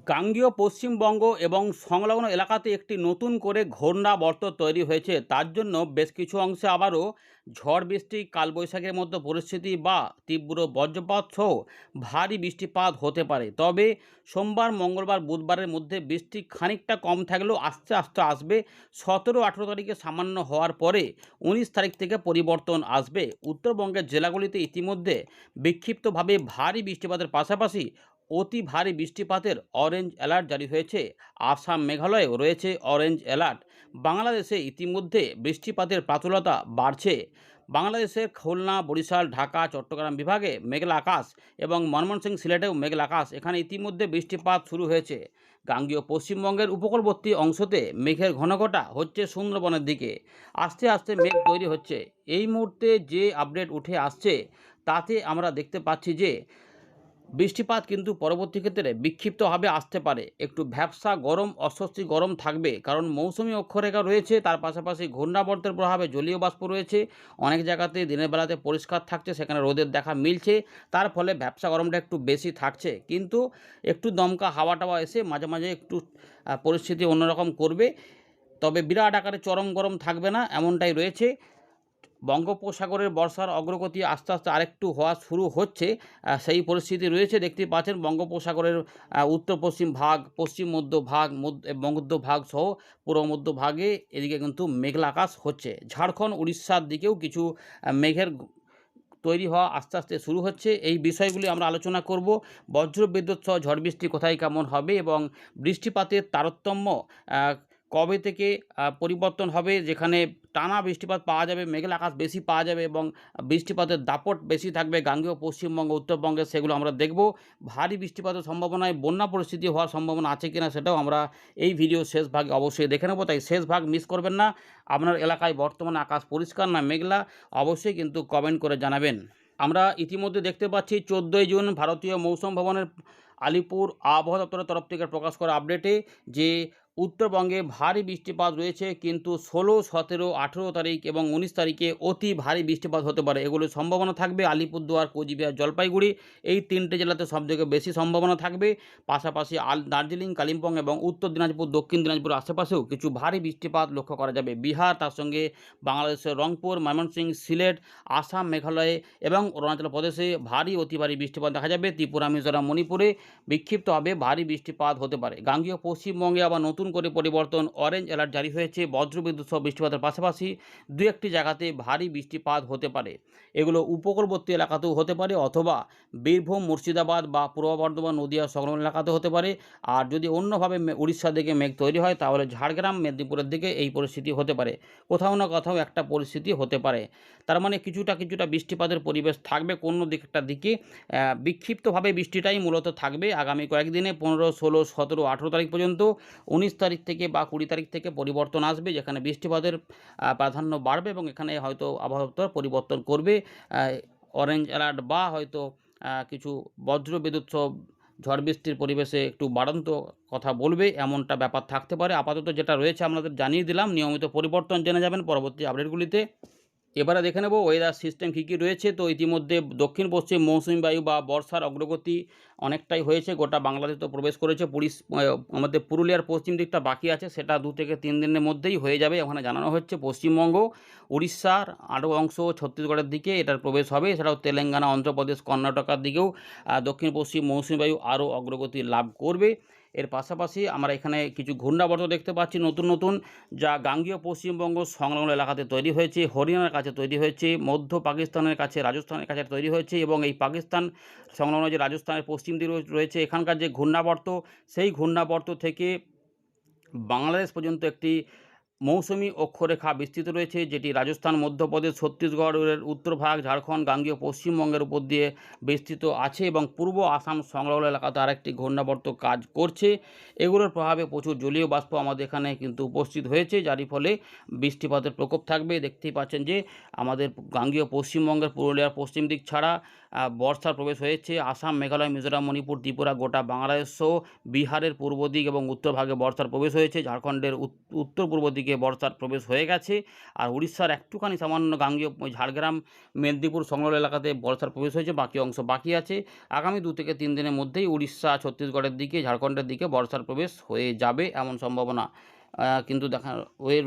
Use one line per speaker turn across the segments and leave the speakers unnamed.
গাঙ্গেয় পশ্চিমবঙ্গ এবং সংলগ্ন এলাকাতে একটি নতুন করে ঘূর্ণাবর্ত তৈরি হয়েছে। তার জন্য বেশ কিছু অংশে আবারও ঝড় বৃষ্টি, কালবৈশাখীর মতো পরিস্থিতি বা তীব্র বজ্রপাত সহ ভারী বৃষ্টিপাত হতে পারে। তবে সোমবার, মঙ্গলবার, বুধবারের মধ্যে বৃষ্টি খানিকটা কম থাকলেও আস্তে আস্তে আসবে। 17-18 তারিখে সামান্য হওয়ার পরে 19 তারিখ থেকে পরিবর্তন আসবে। উত্তরবঙ্গের জেলাগুলিতে ইতিমধ্যে বিক্ষিপ্তভাবে ভারী বৃষ্টিপাতের পাশাপাশি অতি ভারী বৃষ্টিপাতের অরেঞ্জ অ্যালার্ট জারি হয়েছে। আসাম, মেঘালয়েও রয়েছে অরেঞ্জ অ্যালার্ট। বাংলাদেশে ইতিমধ্যে বৃষ্টিপাতের প্রাচুর্যতা বাড়ছে। বাংলাদেশের খুলনা, বরিশাল, ঢাকা, চট্টগ্রাম বিভাগে মেঘলা আকাশ এবং ময়মনসিংহ, সিলেটেও মেঘলা আকাশ। এখানে ইতিমধ্যে বৃষ্টিপাত শুরু হয়েছে। গাঙ্গেয় পশ্চিমবঙ্গের উপকূলবর্তী অংশতে মেঘের ঘনঘটা হচ্ছে সুন্দরবনের দিকে। আস্তে আস্তে মেঘ তৈরি হচ্ছে। এই মুহূর্তে যে আপডেট উঠে আসছে তাতে আমরা দেখতে পাচ্ছি যে বৃষ্টিপাত কিন্তু পরবর্তী ক্ষেত্রে বিক্ষিপ্তভাবে আসতে পারে। একটু ভ্যাপসা গরম, অস্বস্তি গরম থাকবে, কারণ মৌসুমি অক্ষরেখা রয়েছে। তার পাশাপাশি ঘূর্ণাবর্তের প্রভাবে জলীয় বাষ্প রয়েছে। অনেক জায়গাতে দিনের বেলাতে পরিষ্কার থাকছে, সেখানে রোদের দেখা মিলছে। তার ফলে ভ্যাপসা গরমটা একটু বেশি থাকছে, কিন্তু একটু দমকা হাওয়া টাওয়া এসে মাঝে মাঝে একটু পরিস্থিতি অন্যরকম করবে। তবে বিরাট আকারে চরম গরম থাকবে না, এমনটাই রয়েছে। বঙ্গোপসাগরের বর্ষার অগ্রগতি আস্তে আস্তে আরেকটু হওয়া শুরু হচ্ছে। সেই পরিস্থিতি রয়েছে। দেখতেই পাচ্ছেন বঙ্গোপসাগরের উত্তর পশ্চিম ভাগ, পশ্চিম মধ্য ভাগ, মধ্য ভাগ সহ পূর্ব মধ্য ভাগে এদিকে কিন্তু মেঘলা আকাশ হচ্ছে। ঝাড়খণ্ড, উড়িষ্যার দিকেও কিছু মেঘের তৈরি হওয়া আস্তে আস্তে শুরু হচ্ছে। এই বিষয়গুলি আমরা আলোচনা করব। বজ্র বিদ্যুৎ সহ ঝড় বৃষ্টি কোথায় কেমন হবে এবং বৃষ্টিপাতের তারতম্য কবে থেকে পরিবর্তন হবে, যেখানে টানা বৃষ্টিপাত পাওয়া যাবে, মেঘলা আকাশ বেশি পাওয়া যাবে এবং বৃষ্টিপাতের দাপট বেশি থাকবে গাঙ্গেয় পশ্চিমবঙ্গ, উত্তরবঙ্গে, সেগুলো আমরা দেখব। ভারী বৃষ্টিপাতের সম্ভাবনায় বন্যা পরিস্থিতি হওয়ার সম্ভাবনা আছে কিনা সেটাও আমরা এই ভিডিও শেষ ভাগে অবশ্যই দেখে নেব। তাই শেষ ভাগ মিস করবেন না। আপনার এলাকায় বর্তমানে আকাশ পরিষ্কার না মেঘলা, অবশ্যই কিন্তু কমেন্ট করে জানাবেন। আমরা ইতিমধ্যে দেখতে পাচ্ছি 14ই জুন ভারতীয় মৌসুম ভবনের আলিপুর আবহাওয়া দপ্তরের তরফ থেকে প্রকাশ করা আপডেটে যে উত্তরবঙ্গে ভারী বৃষ্টিপাত রয়েছে, কিন্তু 16, 17, 18 তারিখ এবং 19 তারিখে অতি ভারী বৃষ্টিপাত হতে পারে। এগুলোর সম্ভাবনা থাকবে আলিপুরদুয়ার, কোচবিহার, জলপাইগুড়ি, এই 3টে জেলাতে সবথেকে বেশি সম্ভাবনা থাকবে। পাশাপাশি দার্জিলিং, কালিম্পং এবং উত্তর দিনাজপুর, দক্ষিণ দিনাজপুর আশেপাশেও কিছু ভারী বৃষ্টিপাত লক্ষ্য করা যাবে। বিহার, তার সঙ্গে বাংলাদেশের রংপুর, ময়মনসিংহ, সিলেট, আসাম, মেঘালয়ে এবং অরুণাচল প্রদেশে ভারী অতি ভারী বৃষ্টিপাত দেখা যাবে। ত্রিপুরা, মিজোরাম, মণিপুরে বিক্ষিপ্তভাবে ভারী বৃষ্টিপাত হতে পারে। গাঙ্গেয় পশ্চিমবঙ্গে আবার নতুন করে পরিবর্তন, অরেঞ্জ অ্যালার্ট জারি হয়েছে। বজ্রবিদ্যুৎ সহ বৃষ্টিপাতের পাশাপাশি দু একটি জায়গাতে ভারী বৃষ্টিপাত হতে পারে। এগুলো উপকূলবর্তী এলাকাতেও হতে পারে, অথবা বীরভূম, মুর্শিদাবাদ বা পূর্ব বর্ধমান, নদিয়া সংলগ্ন এলাকাতে হতে পারে। আর যদি অন্যভাবে উড়িষ্যার দিকে মেঘ তৈরি হয়, তাহলে ঝাড়গ্রাম, মেদিনীপুরের দিকে এই পরিস্থিতি হতে পারে। কোথাও না কোথাও একটা পরিস্থিতি হতে পারে। তার মানে কিছুটা বৃষ্টিপাতের পরিবেশ থাকবে কোনো দিকটা দিকে। বিক্ষিপ্তভাবে বৃষ্টিটাই মূলত থাকবে আগামী কয়েকদিনে, 15, 16, 17, 18 তারিখ পর্যন্ত। 19 তারিখ থেকে বা 20 তারিখ থেকে পরিবর্তন আসবে, যেখানে বৃষ্টিপাতের প্রাধান্য বাড়বে এবং এখানে হয়তো আবহাওয়া দপ্তর পরিবর্তন করবে। অরেঞ্জ অ্যালার্ট বা হয়তো কিছু বজ্র বিদ্যুৎ সহ ঝড় বৃষ্টির পরিবেশে একটু বাড়ন্ত কথা বলবে, এমনটা ব্যাপার থাকতে পারে। আপাতত যেটা রয়েছে আপনাদের জানিয়ে দিলাম। নিয়মিত পরিবর্তন জেনে যাবেন পরবর্তী আপডেটগুলিতে। এবারে দেখে নেব ওয়েদার সিস্টেম কী কী রয়েছে। তো ইতিমধ্যে দক্ষিণ পশ্চিম মৌসুমি বায়ু বা বর্ষার অগ্রগতি অনেকটাই হয়েছে, গোটা বাংলাদেশ তো প্রবেশ করেছে। আমাদের পুরুলিয়ার পশ্চিম দিকটা বাকি আছে, সেটা 2 থেকে 3 দিনের মধ্যেই হয়ে যাবে। ওখানে জানানো হচ্ছে পশ্চিমবঙ্গ, উড়িষ্যার আরও অংশ, ছত্তিশগড়ের দিকে এটার প্রবেশ হবে। এছাড়াও তেলেঙ্গানা, অন্ধ্রপ্রদেশ, কর্ণাটকার দিকেও দক্ষিণ পশ্চিম মৌসুমি বায়ু আরও অগ্রগতি লাভ করবে। এর পাশাপাশি আমরা এখানে কিছু ঘূর্ণাবর্ত দেখতে পাচ্ছি নতুন, যা গাঙ্গেয় পশ্চিমবঙ্গ সংলগ্ন এলাকাতে তৈরি হয়েছে, হরিয়ানার কাছে তৈরি হয়েছে, মধ্য পাকিস্তানের কাছে, রাজস্থানের কাছে তৈরি হয়েছে এবং এই পাকিস্তান সংলগ্ন যে রাজস্থানের পশ্চিম দিকে রয়েছে, এখানকার যে ঘূর্ণাবর্ত, সেই ঘূর্ণাবর্ত থেকে বাংলাদেশ পর্যন্ত একটি মৌসুমি অক্ষরেখা বিস্তৃত রয়েছে, যেটি রাজস্থান, মধ্যপ্রদেশ, ছত্তিশগড়ের উত্তরভাগ, ঝাড়খণ্ড, গাঙ্গেয় পশ্চিমবঙ্গের উপর দিয়ে বিস্তৃত আছে এবং পূর্ব আসাম সংলগ্ন এলাকাতে আরেকটি ঘূর্ণাবর্ত কাজ করছে। এগুলোর প্রভাবে প্রচুর জলীয় বাষ্প আমাদের এখানে কিন্তু উপস্থিত হয়েছে, যার ফলে বৃষ্টিপাতের প্রকোপ থাকবে। দেখতেই পাচ্ছেন যে আমাদের গাঙ্গেয় পশ্চিমবঙ্গের পুরুলিয়ার পশ্চিম দিক ছাড়া বর্ষার প্রবেশ হয়েছে। আসাম, মেঘালয়, মিজোরাম, মণিপুর, ত্রিপুরা, গোটা বাংলাদেশ সহ বিহারের পূর্ব দিক এবং উত্তরভাগে বর্ষার প্রবেশ হয়েছে। ঝাড়খণ্ডের উত্তর পূর্ব দিকে দিকে বর্ষার প্রবেশ হয়ে গেছে। আর উড়িষ্যার একটুখানি সামান্য গাঙ্গেয় ঝাড়গ্রাম, মেদিনীপুর সংলগ্ন এলাকাতে বর্ষার প্রবেশ হয়েছে, বাকি অংশ বাকি আছে। আগামী 2 থেকে 3 দিনের মধ্যেই উড়িষ্যা, ছত্তিশগড়ের দিকে, ঝাড়খণ্ডের দিকে বর্ষার প্রবেশ হয়ে যাবে এমন সম্ভাবনা কিন্তু দেখা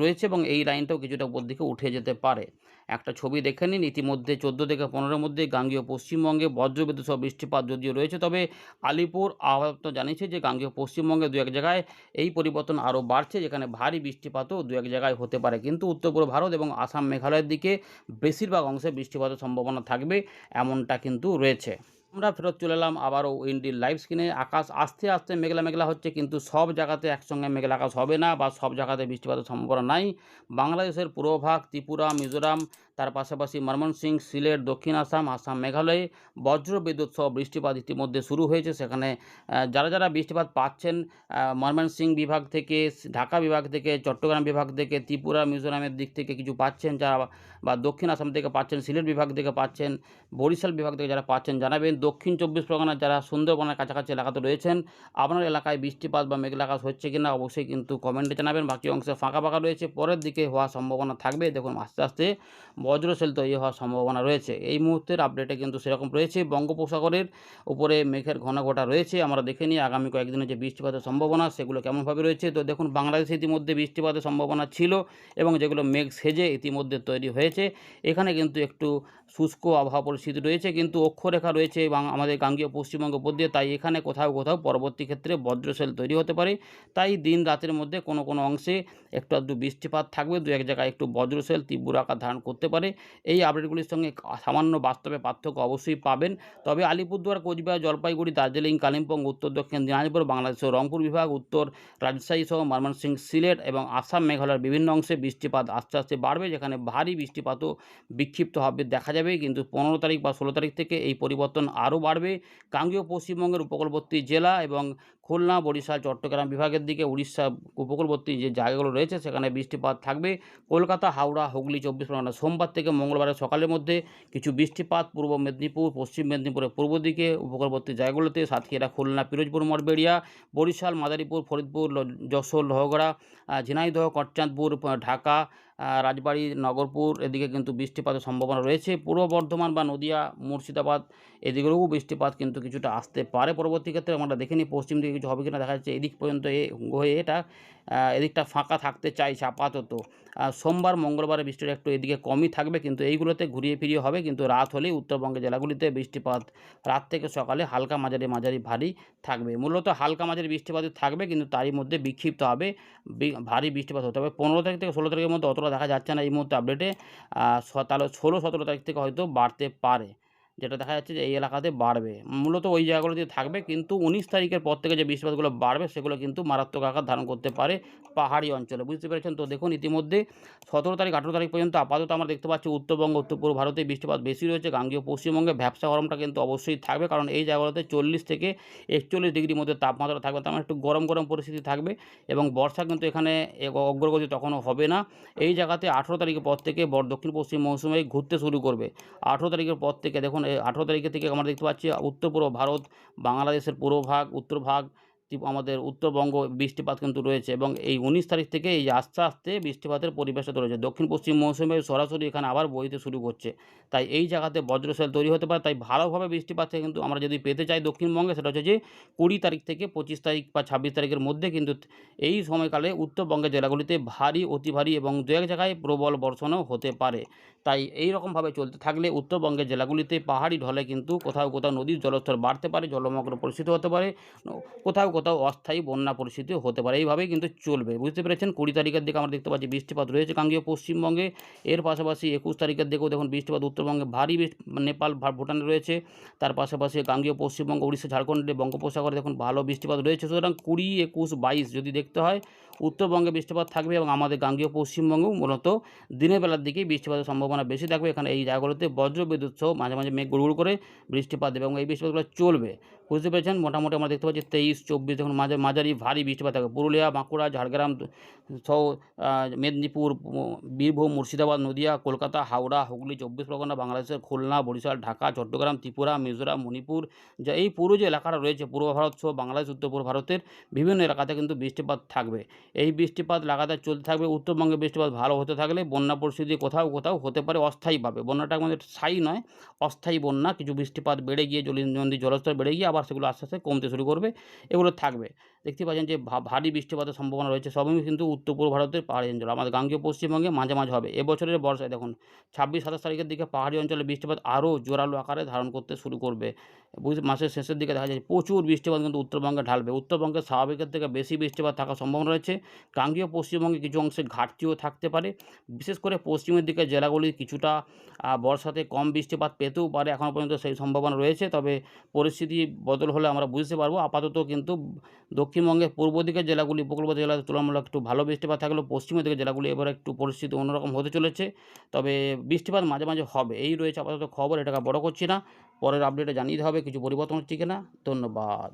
রয়েছে, এবং এই লাইনটাও কিছুটা উপর দিকে উঠে যেতে পারে। একটা ছবি দেখে নিন, ইতিমধ্যে 14 থেকে 15-র মধ্যে গাঙ্গেয় পশ্চিমবঙ্গে বজ্রবিদ্যুৎ সহ বৃষ্টিপাত যদিও রয়েছে, তবে আলিপুর আবহাওয়া দপ্তর জানিয়েছে যে গাঙ্গেয় পশ্চিমবঙ্গে 2-1 জায়গায় এই পরিবর্তন আরও বাড়ছে, যেখানে ভারী বৃষ্টিপাতও 2-1 জায়গায় হতে পারে। কিন্তু উত্তর পূর্ব ভারত এবং আসাম, মেঘালয়ের দিকে বেশিরভাগ অংশে বৃষ্টিপাতের সম্ভাবনা থাকবে, এমনটা কিন্তু রয়েছে। আমরা ফেরত চলে এলাম আবারও উইন্ডির লাইভ স্ক্রিনে। আকাশ আস্তে আস্তে মেঘলা মেঘলা হচ্ছে, কিন্তু সব জায়গাতে একসঙ্গে মেঘলা আকাশ হবে না, বা সব জায়গাতে বৃষ্টিপাতের সম্ভাবনা নাই। বাংলাদেশের পূর্বভাগ, ত্রিপুরা, মিজোরাম, তার পাশাপাশি ময়মনসিংহ, সিলেট, দক্ষিণ আসাম, আসাম, মেঘালয়ে বজ্রবিদ্যুৎ সহ বৃষ্টিপাত ইতিমধ্যে শুরু হয়েছে। সেখানে যারা বৃষ্টিপাত পাচ্ছেন, ময়মনসিংহ বিভাগ থেকে, ঢাকা বিভাগ থেকে, চট্টগ্রাম বিভাগ থেকে, ত্রিপুরা, মিজোরামের দিক থেকে কিছু পাচ্ছেন যারা, বা দক্ষিণ আসাম থেকে পাচ্ছেন, সিলেট বিভাগ থেকে পাচ্ছেন, বরিশাল বিভাগ থেকে যারা পাচ্ছেন জানাবেন। দক্ষিণ 24 পরগনার যারা সুন্দরবনের কাছাকাছি এলাকাতে রয়েছেন, আপনার এলাকায় বৃষ্টিপাত বা মেঘলা আকাশ হচ্ছে কিনা অবশ্যই কিন্তু কমেন্টে জানাবেন। বাকি অংশে ফাঁকা ফাঁকা রয়েছে, পরের দিকে হওয়ার সম্ভাবনা থাকবে। দেখুন আস্তে আস্তে বজ্রশেল তৈরি হওয়ার সম্ভাবনা রয়েছে। এই মুহূর্তের আপডেটে কিন্তু সেরকম রয়েছে। বঙ্গোপসাগরের উপরে মেঘের ঘন ঘটা রয়েছে। আমরা দেখে নিই আগামী কয়েকদিনের যে বৃষ্টিপাতের সম্ভাবনা সেগুলো কেমনভাবে রয়েছে। তো দেখুন, বাংলাদেশে ইতিমধ্যে বৃষ্টিপাতের সম্ভাবনা ছিল, এবং যেগুলো মেঘ সেজে ইতিমধ্যে তৈরি হয়েছে। এখানে কিন্তু একটু শুষ্ক আবহাওয়া পরিস্থিতি রয়েছে, কিন্তু অক্ষরেখা রয়েছে আমাদের গাঙ্গেয় পশ্চিমবঙ্গ উপর দিয়ে, তাই এখানে কোথাও কোথাও পরবর্তী ক্ষেত্রে বজ্রশেল তৈরি হতে পারে। তাই দিন রাতের মধ্যে কোনো কোনো অংশে একটু আধটু বৃষ্টিপাত থাকবে, 2-1 জায়গায় একটু বজ্রশেল তীব্র আকার ধারণ করতে পারে। এই আপডেটগুলির সঙ্গে সামান্য বাস্তবে পার্থক্য অবশ্যই পাবেন। তবে আলিপুরদুয়ার, কোচবিহার, জলপাইগুড়ি, দার্জিলিং, কালিম্পং, উত্তর দক্ষিণ দিনাজপুর, বাংলাদেশের রংপুর বিভাগ, উত্তর রাজশাহী সহ ময়মনসিংহ, সিলেট এবং আসাম, মেঘালয়ের বিভিন্ন অংশে বৃষ্টিপাত আস্তে আস্তে বাড়বে, যেখানে ভারী বৃষ্টিপাতও বিক্ষিপ্তভাবে দেখা যাবে। কিন্তু 15 তারিখ বা 16 তারিখ থেকে এই পরিবর্তন আরও বাড়বে। গাঙ্গেয় পশ্চিমবঙ্গের উপকূলবর্তী জেলা এবং খুলনা, বরিশাল, চট্টগ্রাম বিভাগের দিকে, উড়িষ্যা উপকূলবর্তী যে জায়গাগুলো রয়েছে সেখানে বৃষ্টিপাত থাকবে। কলকাতা, হাওড়া, হুগলি, 24 পরগনা সোমবার থেকে মঙ্গলবারের সকালের মধ্যে কিছু বৃষ্টিপাত পূর্ব মেদিনীপুর, পশ্চিম মেদিনীপুরের পূর্ব দিকে উপকূলবর্তী জায়গাগুলোতে, সাতক্ষীরা, খুলনা, পিরোজপুর, মঠবেড়িয়া, বরিশাল, মাদারীপুর, ফরিদপুর, যশোর, লোহগড়া, ঝিনাইদহ, কটচাঁদপুর, ঢাকা, রাজবাড়ী, নগরপুর এদিকে কিন্তু বৃষ্টিপাতের সম্ভাবনা রয়েছে। পূর্ব বর্ধমান বা নদিয়া, মুর্শিদাবাদ এদিকেও বৃষ্টিপাত কিন্তু কিছুটা আসতে পারে পরবর্তী ক্ষেত্রে। আমরা দেখে নিই পশ্চিম দিকে কিছু হবে কিনা। দেখা যাচ্ছে এদিক পর্যন্ত হয়ে এটা এদিকটা ফাঁকা থাকতে চাইছে আপাতত। সোমবার, মঙ্গলবারে বৃষ্টিটা একটু এদিকে কমই থাকবে, কিন্তু এইগুলোতে ঘুরিয়ে ফিরিয়ে হবে। কিন্তু রাত হলেই উত্তরবঙ্গের জেলাগুলিতে বৃষ্টিপাত রাত থেকে সকালে হালকা মাঝারি মাঝারি ভারী থাকবে। মূলত হালকা মাঝারি বৃষ্টিপাতই থাকবে, কিন্তু তারই মধ্যে বিক্ষিপ্ত হবে ভারী বৃষ্টিপাত হতে হবে। 15 তারিখ থেকে 16 তারিখের মধ্যে অতটা দেখা যাচ্ছে না এই মুহূর্তে আপডেটে। তাহলে 16-17 তারিখ থেকে হয়তো বাড়তে পারে, যেটা দেখা যাচ্ছে যে এই এলাকাতে বাড়বে। মূলত ওই জায়গাগুলোতে থাকবে, কিন্তু 19 তারিখের পর থেকে যে বৃষ্টিপাতগুলো বাড়বে সেগুলো কিন্তু মারাত্মক আকার ধারণ করতে পারে পাহাড়ি অঞ্চলে, বুঝতে পেরেছেন? তো দেখুন ইতিমধ্যে 17 তারিখ, 18 তারিখ পর্যন্ত আপাতত আমরা দেখতে পাচ্ছি উত্তরবঙ্গ, উত্তর পূর্ব ভারতে বৃষ্টিপাত বেশি রয়েছে। গাঙ্গেয় পশ্চিমবঙ্গে ভ্যাপসা গরমটা কিন্তু অবশ্যই থাকবে, কারণ এই জায়গাগুলোতে 40 থেকে 41 ডিগ্রির মধ্যে তাপমাত্রা থাকবে। তার মানে একটু গরম গরম পরিস্থিতি থাকবে, এবং বর্ষা কিন্তু এখানে অগ্রগতি তখনও হবে না। এই জায়গাতে 18 তারিখের পর থেকে দক্ষিণ পশ্চিম মৌসুমে ঘুরতে শুরু করবে। 18 তারিখের পর থেকে দেখুন, 18 তারিখের থেকে আমরা দেখতে পাচ্ছি উত্তর পূর্ব ভারত, বাংলাদেশের পূর্বভাগ, উত্তরভাগ, আমাদের উত্তরবঙ্গ বৃষ্টিপাত কিন্তু রয়েছে, এবং এই 19 তারিখ থেকে এই আস্তে আস্তে বৃষ্টিপাতের পরিবেশটা রয়েছে। দক্ষিণ পশ্চিম মৌসুমে সরাসরি এখানে আবার বইতে শুরু করছে, তাই এই জায়গাতে বজ্রশেল তৈরি হতে পারে। তাই ভালোভাবে বৃষ্টিপাত কিন্তু আমরা যদি পেতে চাই দক্ষিণবঙ্গে, সেটা হচ্ছে যে 20 তারিখ থেকে 25 তারিখ বা 26 তারিখের মধ্যে। কিন্তু এই সময়কালে উত্তরবঙ্গের জেলাগুলিতে ভারী, অতি ভারী এবং 2-1 জায়গায় প্রবল বর্ষণও হতে পারে। তাই এই রকমভাবে চলতে থাকলে উত্তরবঙ্গের জেলাগুলিতে পাহাড়ি ঢলে কিন্তু কোথাও কোথাও নদীর জলস্তর বাড়তে পারে, জলমগ্ন পরিস্থিতি হতে পারে, কোথাও কোথাও অস্থায়ী বন্যা পরিস্থিতিও হতে পারে। এইভাবেই কিন্তু চলবে, বুঝতে পেরেছেন? 20 তারিখের দিকে আমরা দেখতে পাচ্ছি বৃষ্টিপাত রয়েছে গাঙ্গেয় পশ্চিমবঙ্গে। এর পাশাপাশি 21 তারিখের দিকেও দেখুন বৃষ্টিপাত উত্তরবঙ্গে ভারী, নেপাল, ভুটানে রয়েছে। তার পাশাপাশি গাঙ্গেয় পশ্চিমবঙ্গ, উড়িষ্যা, ঝাড়খণ্ডে, বঙ্গোপসাগরে দেখুন ভালো বৃষ্টিপাত রয়েছে। সুতরাং 20, 21, 22 যদি দেখতে হয় উত্তরবঙ্গে বৃষ্টিপাত থাকবে, এবং আমাদের গাঙ্গেয় পশ্চিমবঙ্গেও মূলত দিনের বেলার দিকেই বৃষ্টিপাতের সম্ভাবনা বেশি থাকবে। এখানে এই জায়গাগুলোতে বজ্রবিদ্যুৎ সহ মাঝে মাঝে মেঘ গুড়গুড় করে বৃষ্টিপাত দেবে, এবং এই বৃষ্টিপাতগুলো চলবে, বুঝতে পেরেছেন? মোটামুটি আমরা দেখতে পাচ্ছি 23, 24, 24 দেখুন মাঝারি ভারী বৃষ্টিপাত থাকবে। পুরুলিয়া, বাঁকুড়া, ঝাড়গ্রাম সহ মেদিনীপুর, বীরভূম, মুর্শিদাবাদ, নদিয়া, কলকাতা, হাওড়া, হুগলি, 24 পরগনা, বাংলাদেশের খুলনা, বরিশাল, ঢাকা, চট্টগ্রাম, ত্রিপুরা, মিজোরাম, মণিপুর, যা এই পুরো যে এলাকাটা রয়েছে পূর্ব ভারত সহ বাংলাদেশ, উত্তর পূর্ব ভারতের বিভিন্ন এলাকাতে কিন্তু বৃষ্টিপাত থাকবে। এই বৃষ্টিপাত লাগাতার চলতে থাকবে। উত্তরবঙ্গে বৃষ্টিপাত ভালো হতে থাকলে বন্যা পরিস্থিতি কোথাও কোথাও হতে পারে অস্থায়ীভাবে। বন্যাটা আমাদের স্থায়ী নয়, অস্থায়ী বন্যা। কিছু বৃষ্টিপাত বেড়ে গিয়ে নদীর জলস্তর বেড়ে গিয়ে আবার সেগুলো আস্তে আস্তে কমতে শুরু করবে, এগুলো থাকবে। দেখতে পাচ্ছেন যে ভারী বৃষ্টিপাতের সম্ভাবনা রয়েছে, সবই কিন্তু উত্তর পূর্ব ভারতের পাহাড়ি অঞ্চল। আমাদের গাঙ্গেয় পশ্চিমবঙ্গে মাঝে মাঝে হবে। এবছরের বর্ষায় দেখুন 26-27 তারিখের দিকে পাহাড়ি অঞ্চলে বৃষ্টিপাত আরও জোরালো আকারে ধারণ করতে শুরু করবে। মাসের শেষের দিকে দেখা যায় প্রচুর বৃষ্টিপাত কিন্তু উত্তরবঙ্গে ঢালবে। উত্তরবঙ্গে স্বাভাবিকের থেকে বেশি বৃষ্টিপাত থাকার সম্ভাবনা রয়েছে। গাঙ্গেয় পশ্চিমবঙ্গে কিছু অংশে ঘাটতিও থাকতে পারে। বিশেষ করে পশ্চিমের দিকে জেলাগুলি কিছুটা বর্ষাতে কম বৃষ্টিপাত পেতেও পারে, এখনও পর্যন্ত সেই সম্ভাবনা রয়েছে। তবে পরিস্থিতি বদল হলে আমরা বুঝতে পারবো। আপাতত কিন্তু দক্ষিণবঙ্গের পূর্ব দিকের জেলাগুলি, উপকূলবর্তী জেলাতে তুলনামূলক একটু ভালো বৃষ্টিপাত থাকলেও পশ্চিমের দিকের জেলাগুলি এবারে একটু পরিস্থিতি অন্যরকম হতে চলেছে। তবে বৃষ্টিপাত মাঝে মাঝে হবে, এই রয়েছে আপাতত খবর। এটাকে বড় করছি না, পরের আপডেটে জানিয়ে দেওয়া হবে কিছু পরিবর্তন হচ্ছে কিনা। ধন্যবাদ।